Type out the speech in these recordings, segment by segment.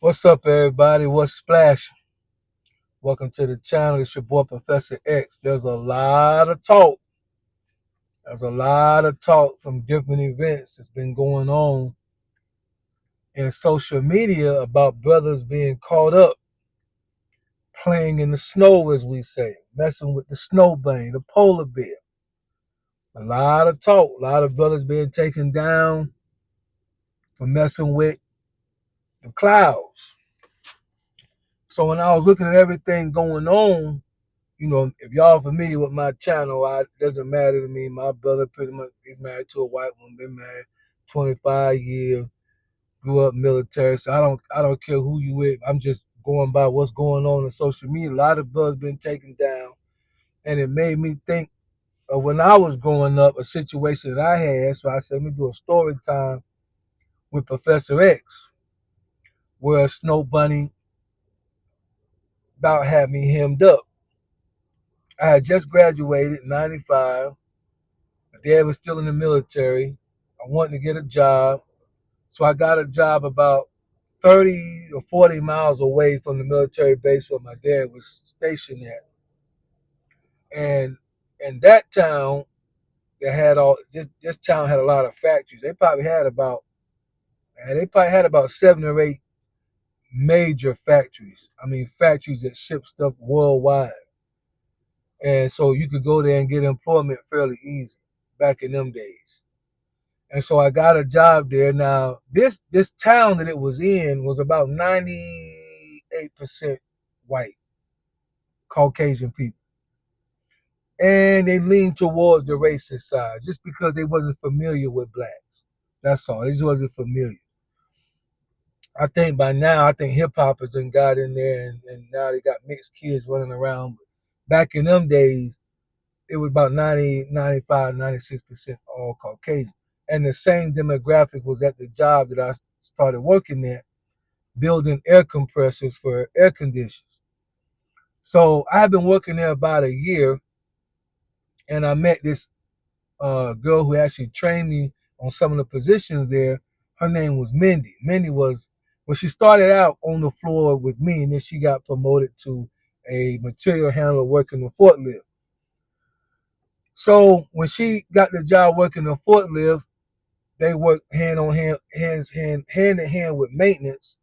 What's up, everybody? What's splash? Welcome to the channel. It's your boy, Professor X. There's a lot of talk. There's a lot of talk from different events that's been going on in social media about brothers being caught up playing in the snow, as we say, messing with the Snowbunny, the polar bear. A lot of talk. A lot of brothers being taken down for messing with the clouds. So when I was looking at everything going on, if y'all familiar with my channel, it doesn't matter to me. My brother pretty much he's married to a white woman, been married 25 years, grew up military. So I don't care who you with. I'm just going by what's going on in social media. A lot of brothers been taken down, and it made me think of when I was growing up, a situation that I had. So I said, let me do a story time with Professor X, where a snow bunny about had me hemmed up. I had just graduated in '95. My dad was still in the military. I wanted to get a job. So I got a job about 30 or 40 miles away from the military base where my dad was stationed at. And in that town, this town had a lot of factories. They probably had about 7 or 8 major factories. I mean, factories that ship stuff worldwide. And so you could go there and get employment fairly easy back in them days. And so I got a job there. Now, this town that it was in was about 98% white, Caucasian people. And they leaned towards the racist side just because they wasn't familiar with blacks. That's all. They just wasn't familiar. I think by now, I think hip hop has done got in there, and now they got mixed kids running around. But back in them days, it was about 90, 95, 96% all Caucasian. And the same demographic was at the job that I started working at, building air compressors for air conditioners. So I've been working there about a year, and I met this girl who actually trained me on some of the positions there. Her name was Mindy. Well, she started out on the floor with me, and then she got promoted to a material handler working the forklift. So when she got the job working the forklift, they worked hand in hand with maintenance.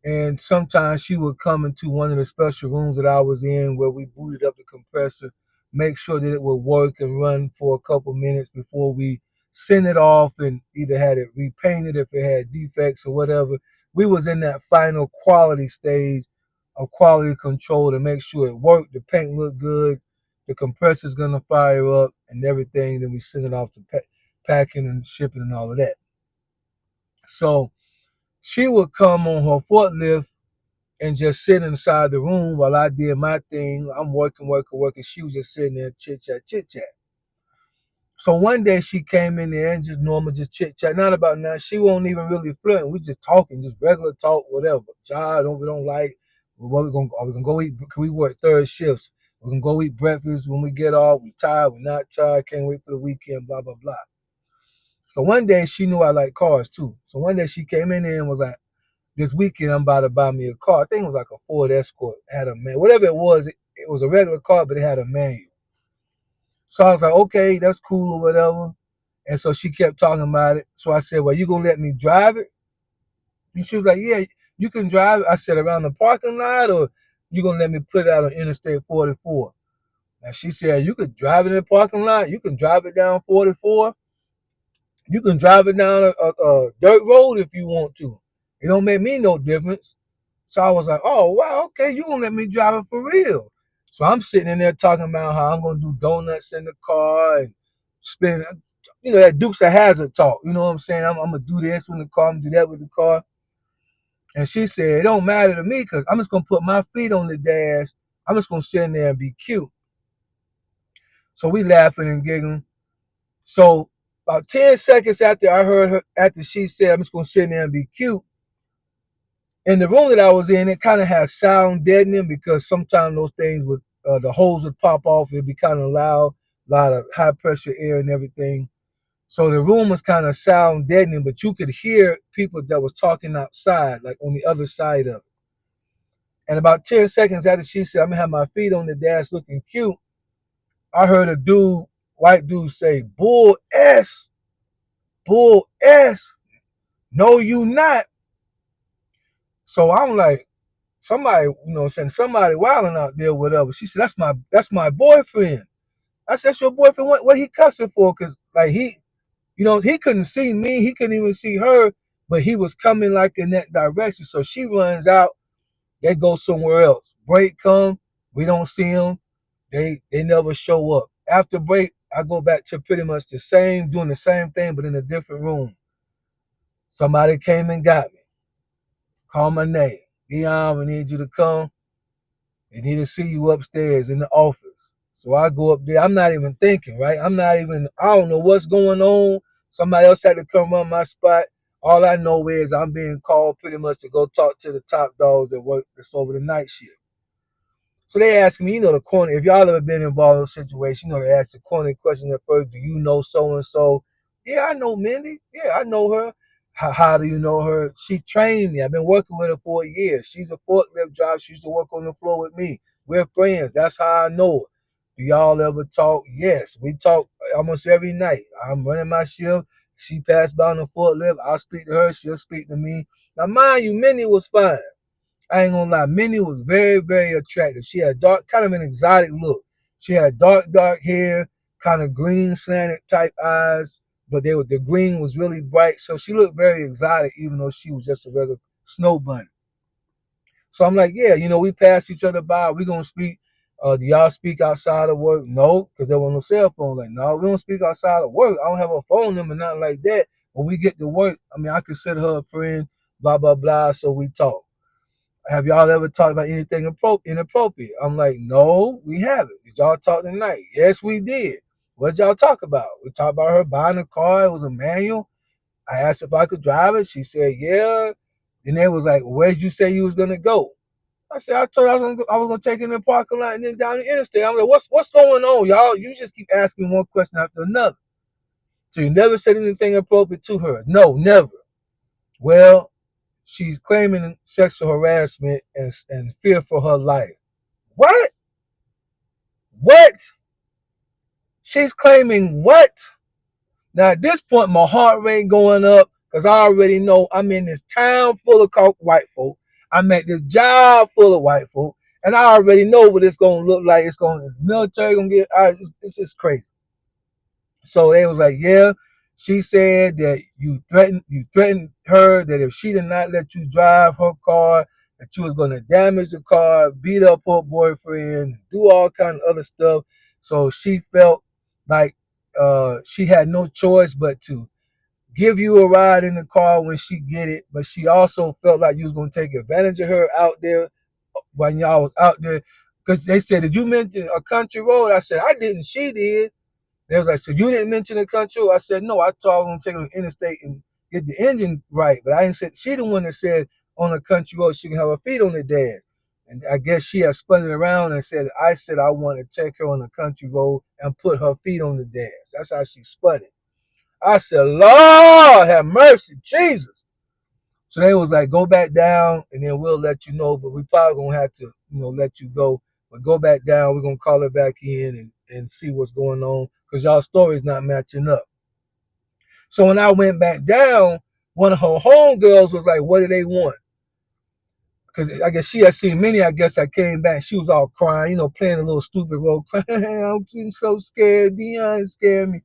And sometimes she would come into one of the special rooms that I was in where we booted up the compressor, make sure that it would work and run for a couple minutes before we send it off and either had it repainted if it had defects or whatever. We was in that final quality stage of quality control to make sure it worked, the paint looked good, the compressor's gonna fire up and everything. Then we send it off to packing and shipping and all of that. So she would come on her forklift and just sit inside the room while I did my thing. I'm working, working, working. She was just sitting there chit chat, chit chat. So one day she came in there and just normal, just chit chat. Not about now. She won't even really flirt. We just talking, just regular talk, whatever. Job we don't like. What we gonna are we gonna go eat? Can we work third shifts? We can go eat breakfast when we get off. We tired. We're not tired. Can't wait for the weekend. Blah blah blah. So one day she knew I like cars too. So one day she came in there and was like, this weekend I'm about to buy me a car. I think it was like a Ford Escort. It had a man, whatever it was. It was a regular car, but it had a manual. So I was like, okay, that's cool or whatever. And so she kept talking about it. So I said, well, you gonna let me drive it? And she was like, yeah, you can drive it. I said, around the parking lot, or you gonna let me put it out on Interstate 44? Now she said, you could drive it in the parking lot. You can drive it down 44. You can drive it down a dirt road if you want to. It don't make me no difference. So I was like, oh, wow, okay, you gonna let me drive it for real. So I'm sitting in there talking about how I'm gonna do donuts in the car and spin, that Dukes of Hazard talk. You know what I'm saying? I'm gonna do this with the car, I'm gonna do that with the car. And she said, it don't matter to me because I'm just gonna put my feet on the dash. I'm just gonna sit in there and be cute. So we laughing and giggling. So about 10 seconds after I heard her, after she said, I'm just gonna sit in there and be cute, in the room that I was in, it kind of had sound deadening because sometimes those things would, the holes would pop off. It'd be kind of loud, a lot of high pressure air and everything. So the room was kind of sound deadening, but you could hear people that was talking outside, like on the other side of it. And about 10 seconds after she said, I'm gonna have my feet on the dash looking cute, I heard a dude, white dude, say, Bull S, Bull S. No, you not. So I'm like, somebody, saying somebody wilding out there, whatever. She said, that's my boyfriend. I said, that's your boyfriend. What he cussing for? Cause like he couldn't see me, he couldn't even see her, but he was coming like in that direction. So she runs out, they go somewhere else. Break come, we don't see them. They never show up. After break, I go back to pretty much doing the same thing, but in a different room. Somebody came and got me. Call my name. Dion, we need you to come. They need to see you upstairs in the office. So I go up there. I'm not even thinking, right? I don't know what's going on. Somebody else had to come run my spot. All I know is I'm being called pretty much to go talk to the top dogs that work that's over the night shift. So they ask me, the corner, if y'all ever been involved in a situation, they ask the corner question at first, do you know so and so? Yeah, I know Mindy. Yeah, I know her. How do you know her? She trained me. I've been working with her for a year. She's a forklift driver. She used to work on the floor with me. We're friends. That's how I know her. Do y'all ever talk? Yes, we talk almost every night. I'm running my shift. She passed by on the forklift. I'll speak to her. She'll speak to me. Now, mind you, Minnie was fine. I ain't gonna lie, Minnie was very, very attractive. She had dark, kind of an exotic look. She had dark hair, kind of green slanted type eyes, but the green was really bright. So she looked very exotic, even though she was just a regular snow bunny. So I'm like, yeah, we pass each other by. We gonna speak. Do y'all speak outside of work? No, because there was no cell phone. Like, no, we don't speak outside of work. I don't have a phone number, nothing like that. When we get to work, I mean, I consider her a friend. Blah blah blah. So we talk. Have y'all ever talked about anything inappropriate? I'm like, no, we haven't. Did y'all talk tonight? Yes, we did. What y'all talk about? We talked about her buying a car. It was a manual. I asked if I could drive it. She said, yeah. Then they was like, where'd you say you was gonna go? I said, I told you I was gonna take it in the parking lot and then down the interstate. I'm like, what's going on, y'all? You just keep asking one question after another. So you never said anything appropriate to her? No, never. Well, she's claiming sexual harassment and fear for her life. What? What? She's claiming what? Now at this point, my heart rate going up because I already know I'm in this town full of white folk. I'm at this job full of white folk, and I already know what it's gonna look like. The military gonna get. It's just crazy. So they was like, yeah. She said that you threatened her that if she did not let you drive her car, that you was gonna damage the car, beat up her boyfriend, do all kind of other stuff. So she felt like she had no choice but to give you a ride in the car when she get it. But she also felt like you was gonna take advantage of her out there when y'all was out there. Because they said, did you mention a country road? I said, I didn't. She did. They was like, so you didn't mention the country? I said, no, I thought I was going to take her to the interstate and get the engine right. But I didn't say, she the one that said on the country road she can have her feet on the dash. And I guess she had spun it around and said, I said I want to take her on the country road and put her feet on the dash. That's how she spun it. I said, Lord, have mercy, Jesus. So they was like, go back down and then we'll let you know, but we probably going to have to, let you go. But go back down. We're going to call her back in and see what's going on because y'all story's not matching up. So when I went back down, one of her homegirls was like, what do they want? Because I guess she had seen many. I guess I came back. She was all crying, playing a little stupid role. I'm so scared. Dion scared me.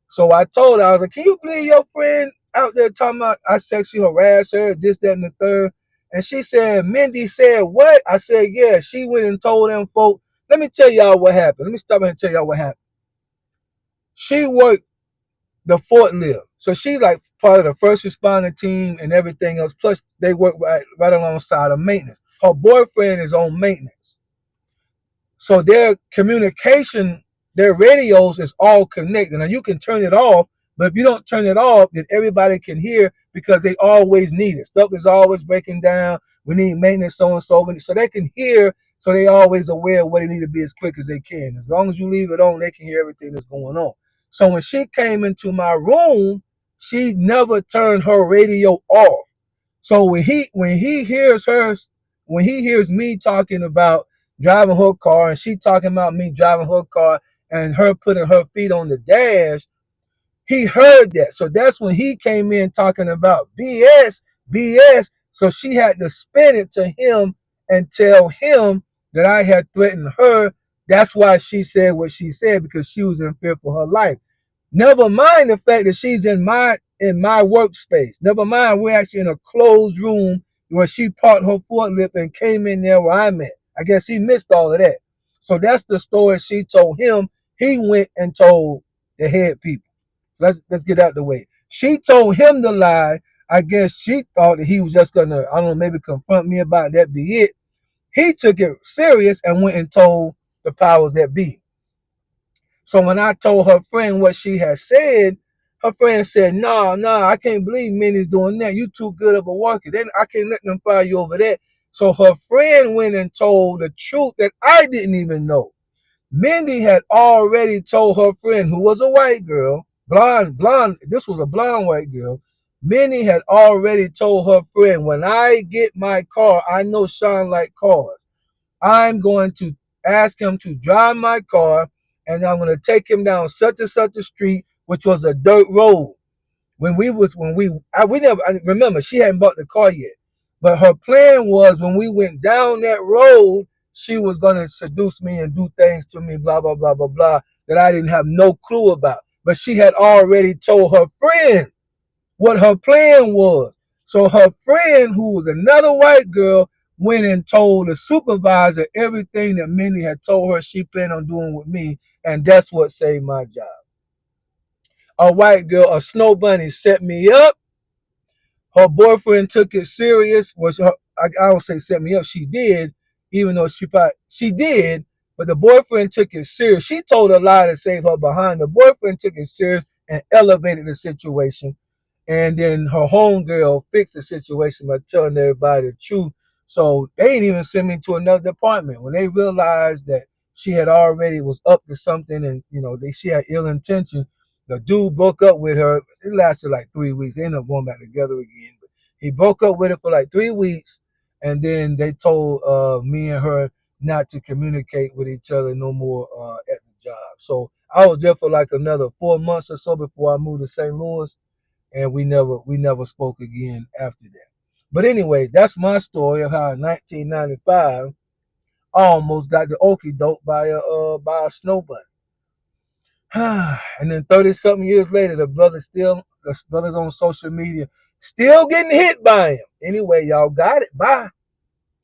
So I told her, I was like, can you believe your friend out there talking about I sexually harassed her, this, that, and the third? And she said, Mindy said, what? I said, yeah. She went and told them folks. Let me tell y'all what happened. Let me stop and tell y'all what happened. She worked the forklift. So she's like part of the first responder team and everything else. Plus, they work right alongside of maintenance. Her boyfriend is on maintenance. So their communication, their radios is all connected. Now you can turn it off, but if you don't turn it off, then everybody can hear because they always need it. Stuff is always breaking down. We need maintenance, so and so. So they can hear, so they always aware of what they need to be as quick as they can. As long as you leave it on, they can hear everything that's going on. So when she came into my room, she never turned her radio off. So when he hears me talking about driving her car and she talking about me driving her car and her putting her feet on the dash, he heard that. So that's when he came in talking about BS, BS. So she had to spin it to him and tell him that I had threatened her. That's why she said what she said, because she was in fear for her life. Never mind the fact that she's in my workspace. Never mind we're actually in a closed room where she parked her forklift and came in there where I'm at. I guess he missed all of that. So that's the story she told him. He went and told the head people. So let's get out the way. She told him the lie. I guess she thought that he was just gonna, I don't know, maybe confront me about that, be it. He took it serious and went and told the powers that be. So when I told her friend what she had said, her friend said, "No, no, I can't believe Minnie's doing that. You too good of a worker. Then I can't let them fire you over that." So her friend went and told the truth that I didn't even know. Mindy had already told her friend, who was a white girl, blonde, this was a blonde white girl. Minnie had already told her friend, when I get my car, I know Sean like cars. I'm going to ask him to drive my car, and I'm going to take him down such and such a street, which was a dirt road. We never, I remember she hadn't bought the car yet, but her plan was when we went down that road, she was going to seduce me and do things to me, blah, blah, blah, blah, blah, that I didn't have no clue about. But she had already told her friend what her plan was. So her friend, who was another white girl, went and told the supervisor everything that Minnie had told her she planned on doing with me, and that's what saved my job. A white girl, a Snowbunny, set me up. Her boyfriend took it serious. I don't say set me up. She did, even though she did, but the boyfriend took it serious. She told a lie to save her behind. The boyfriend took it serious and elevated the situation. And then her homegirl fixed the situation by telling everybody the truth. So they didn't even send me to another department. When they realized that she had already was up to something, and she had ill intention, the dude broke up with her. It lasted like 3 weeks. They ended up going back together again. But he broke up with her for like 3 weeks, and then they told me and her not to communicate with each other no more at the job. So I was there for like another 4 months or so before I moved to St. Louis, and we never spoke again after that. But anyway, that's my story of how in 1995 I almost got the okie doke by a snow bunny. And then 30 something years later, the brother's on social media, still getting hit by him. Anyway, y'all got it. Bye.